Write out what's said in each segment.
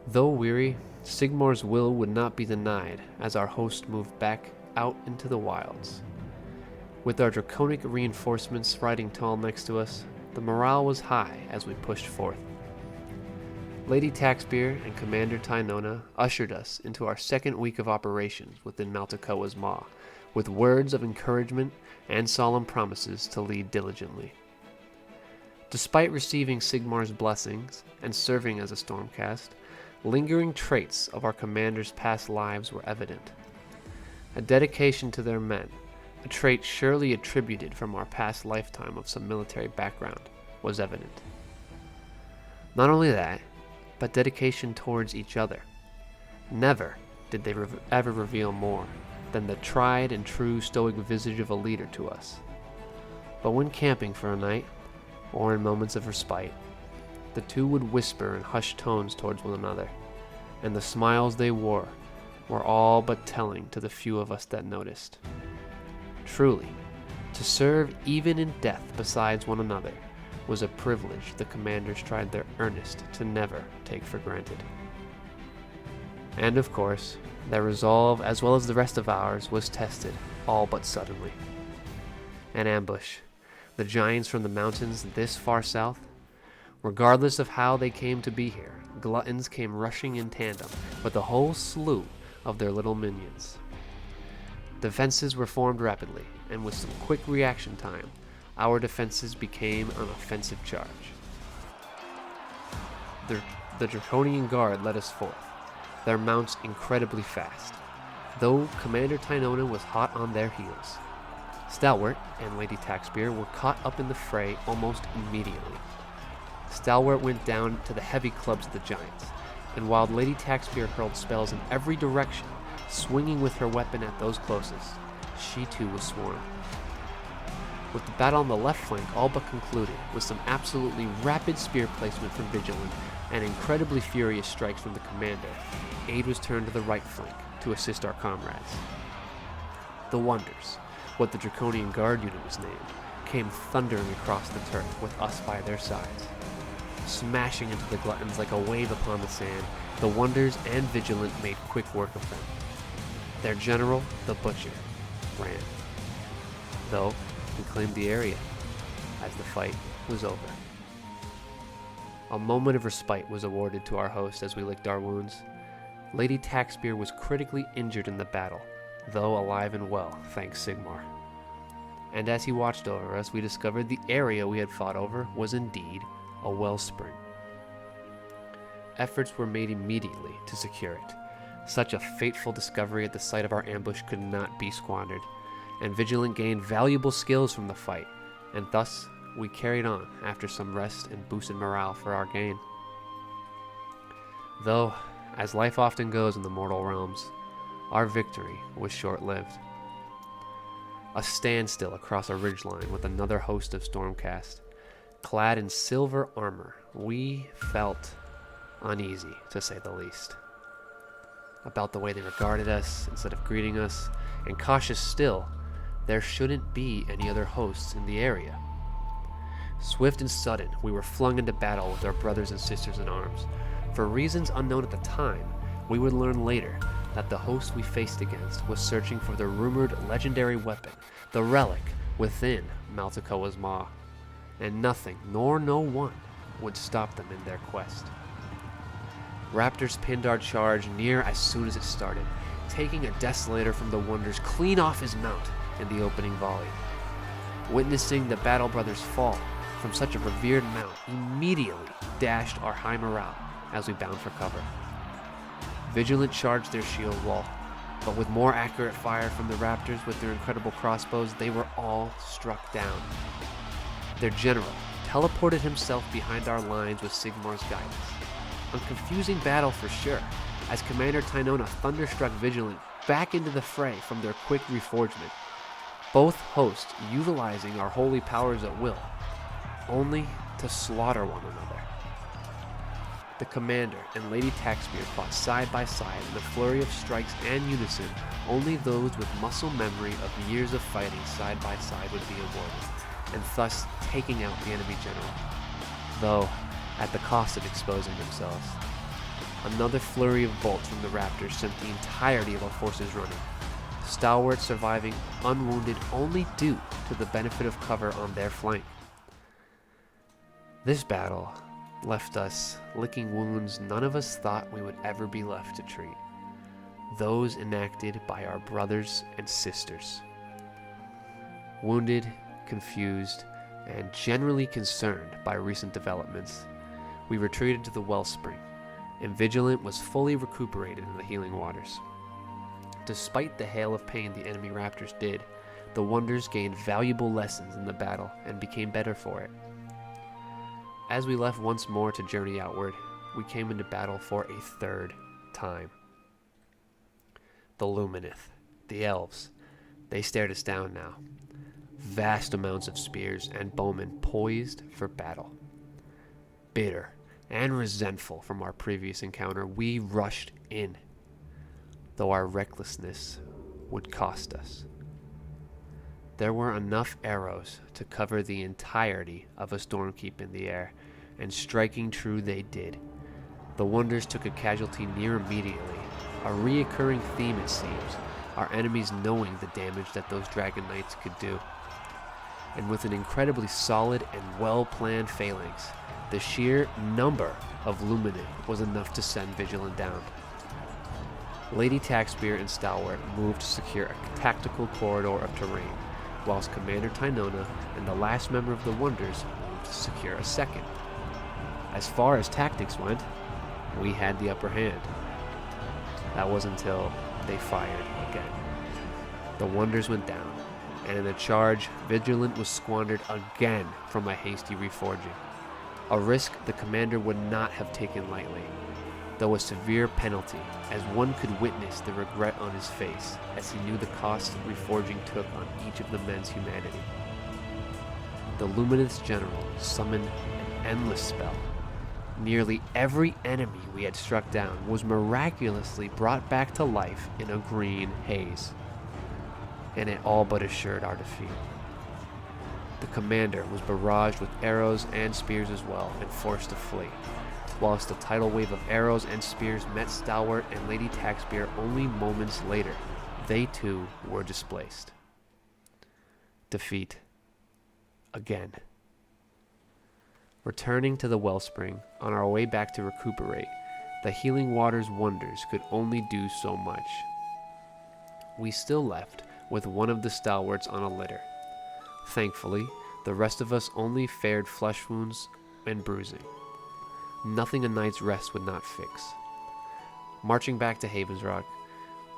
Though weary, Sigmar's will would not be denied as our host moved back out into the wilds. With our draconic reinforcements riding tall next to us, the morale was high as we pushed forth. Lady Taxbeer and Commander Tynona ushered us into our second week of operations within Malticoas Maw, with words of encouragement and solemn promises to lead diligently. Despite receiving Sigmar's blessings and serving as a Stormcast, lingering traits of our commander's past lives were evident. A dedication to their men, a trait surely attributed from our past lifetime of some military background, was evident. Not only that, but dedication towards each other. Never did they ever reveal more than the tried and true stoic visage of a leader to us. But when camping for a night, or in moments of respite, the two would whisper in hushed tones towards one another, and the smiles they wore were all but telling to the few of us that noticed. Truly, to serve even in death besides one another was a privilege the commanders tried their earnest to never take for granted. And of course, their resolve, as well as the rest of ours, was tested, all but suddenly. An ambush. The giants from the mountains this far south. Regardless of how they came to be here, gluttons came rushing in tandem with a whole slew of their little minions. Defenses were formed rapidly, and with some quick reaction time, our defenses became an offensive charge. The Draconian Guard led us forth, their mounts incredibly fast, though Commander Tynona was hot on their heels. Stalwart and Lady Taxbeer were caught up in the fray almost immediately. Stalwart went down to the heavy clubs of the giants, and while Lady Taxbeer hurled spells in every direction, swinging with her weapon at those closest, she too was swarmed. With the battle on the left flank all but concluded, with some absolutely rapid spear placement from Vigilant and incredibly furious strikes from the commander, aid was turned to the right flank to assist our comrades. The Wonders, what the Draconian Guard unit was named, came thundering across the turf with us by their sides. Smashing into the gluttons like a wave upon the sand, the Wonders and Vigilant made quick work of them. Their general, the Butcher, ran, though he claimed the area as the fight was over. A moment of respite was awarded to our host as we licked our wounds. Lady Taxbeer was critically injured in the battle, though alive and well, thanks Sigmar. And as he watched over us, we discovered the area we had fought over was indeed a wellspring. Efforts were made immediately to secure it. Such a fateful discovery at the site of our ambush could not be squandered, and Vigilant gained valuable skills from the fight, and thus we carried on after some rest and boosted morale for our gain. Though, as life often goes in the mortal realms, our victory was short-lived. A standstill across a ridgeline with another host of Stormcast. Clad in silver armor, we felt uneasy, to say the least, about the way they regarded us instead of greeting us, and cautious still, there shouldn't be any other hosts in the area. Swift and sudden, we were flung into battle with our brothers and sisters in arms. For reasons unknown at the time, we would learn later that the host we faced against was searching for the rumored legendary weapon, the relic, within Malticoas Maw, and nothing nor no one would stop them in their quest. Raptors pinned our charge near as soon as it started, taking a Desolator from the Wonders clean off his mount in the opening volley. Witnessing the Battle Brothers fall from such a revered mount immediately dashed our high morale as we bound for cover. Vigilant charged their shield wall, but with more accurate fire from the Raptors with their incredible crossbows, they were all struck down. Their general teleported himself behind our lines with Sigmar's guidance. A confusing battle for sure, as Commander Tynona thunderstruck Vigilant back into the fray from their quick reforgement, both hosts utilizing our holy powers at will, only to slaughter one another. The Commander and Lady Taxbeer fought side by side in a flurry of strikes and unison. Only those with muscle memory of years of fighting side by side would be awarded, and thus taking out the enemy general, though at the cost of exposing themselves. Another flurry of bolts from the raptors sent the entirety of our forces running, stalwart surviving unwounded only due to the benefit of cover on their flank. This battle left us licking wounds none of us thought we would ever be left to treat, those enacted by our brothers and sisters. Wounded, confused, and generally concerned by recent developments, we retreated to the wellspring, and Vigilant was fully recuperated in the healing waters. Despite the hail of pain the enemy raptors did, the Wonders gained valuable lessons in the battle and became better for it. As we left once more to journey outward, we came into battle for a third time. The Lumineth, the elves, they stared us down now. Vast amounts of spears and bowmen poised for battle. Bitter and resentful from our previous encounter, we rushed in, though our recklessness would cost us. There were enough arrows to cover the entirety of a Stormkeep in the air, and striking true they did. The Wonders took a casualty near immediately, a reoccurring theme it seems, our enemies knowing the damage that those Dragon Knights could do. And with an incredibly solid and well-planned phalanx, the sheer number of Lumineth was enough to send Vigilant down. Lady Taxspear and Stalwart moved to secure a tactical corridor of terrain, whilst Commander Tynona and the last member of the Wonders moved to secure a second. As far as tactics went, we had the upper hand. That was until they fired again. The Wonders went down, and in a charge, Vigilant was squandered again from a hasty reforging, a risk the commander would not have taken lightly, though a severe penalty, as one could witness the regret on his face as he knew the cost reforging took on each of the men's humanity. The Lumineth's general summoned an endless spell. Nearly every enemy we had struck down was miraculously brought back to life in a green haze, and it all but assured our defeat. The commander was barraged with arrows and spears as well, and forced to flee, whilst a tidal wave of arrows and spears met Stalwart and Lady Taxspear only moments later. They too were displaced. Defeat. Again. Returning to the wellspring, on our way back to recuperate, the healing water's Wonders could only do so much. We still left with one of the stalwarts on a litter. Thankfully, the rest of us only fared flesh wounds and bruising. Nothing a night's rest would not fix. Marching back to Haven's Rock,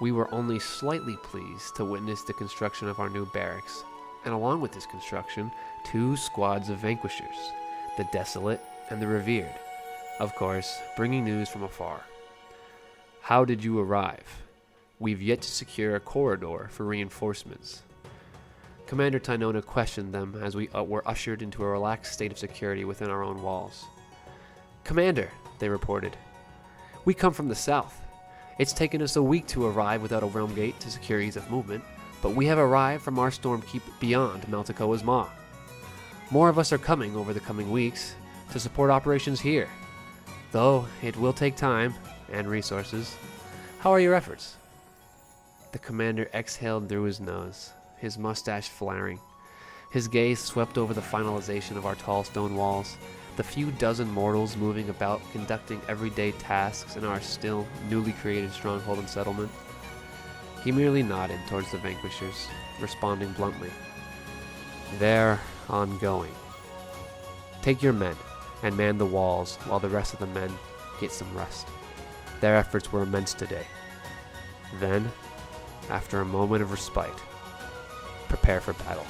we were only slightly pleased to witness the construction of our new barracks, and along with this construction, 2 squads of vanquishers, the Desolate and the Revered, of course, bringing news from afar. How did you arrive? We've yet to secure a corridor for reinforcements. Commander Tynona questioned them as we were ushered into a relaxed state of security within our own walls. Commander, they reported, we come from the south. It's taken us a week to arrive without a realm gate to secure ease of movement, but we have arrived from our Stormkeep beyond Malticoas Maw. More of us are coming over the coming weeks to support operations here, though it will take time and resources. How are your efforts? The commander exhaled through his nose, his mustache flaring. His gaze swept over the finalization of our tall stone walls, the few dozen mortals moving about conducting everyday tasks in our still newly created stronghold and settlement. He merely nodded towards the vanquishers, responding bluntly. They're ongoing. Take your men and man the walls while the rest of the men get some rest. Their efforts were immense today. Then, after a moment of respite, prepare for battle.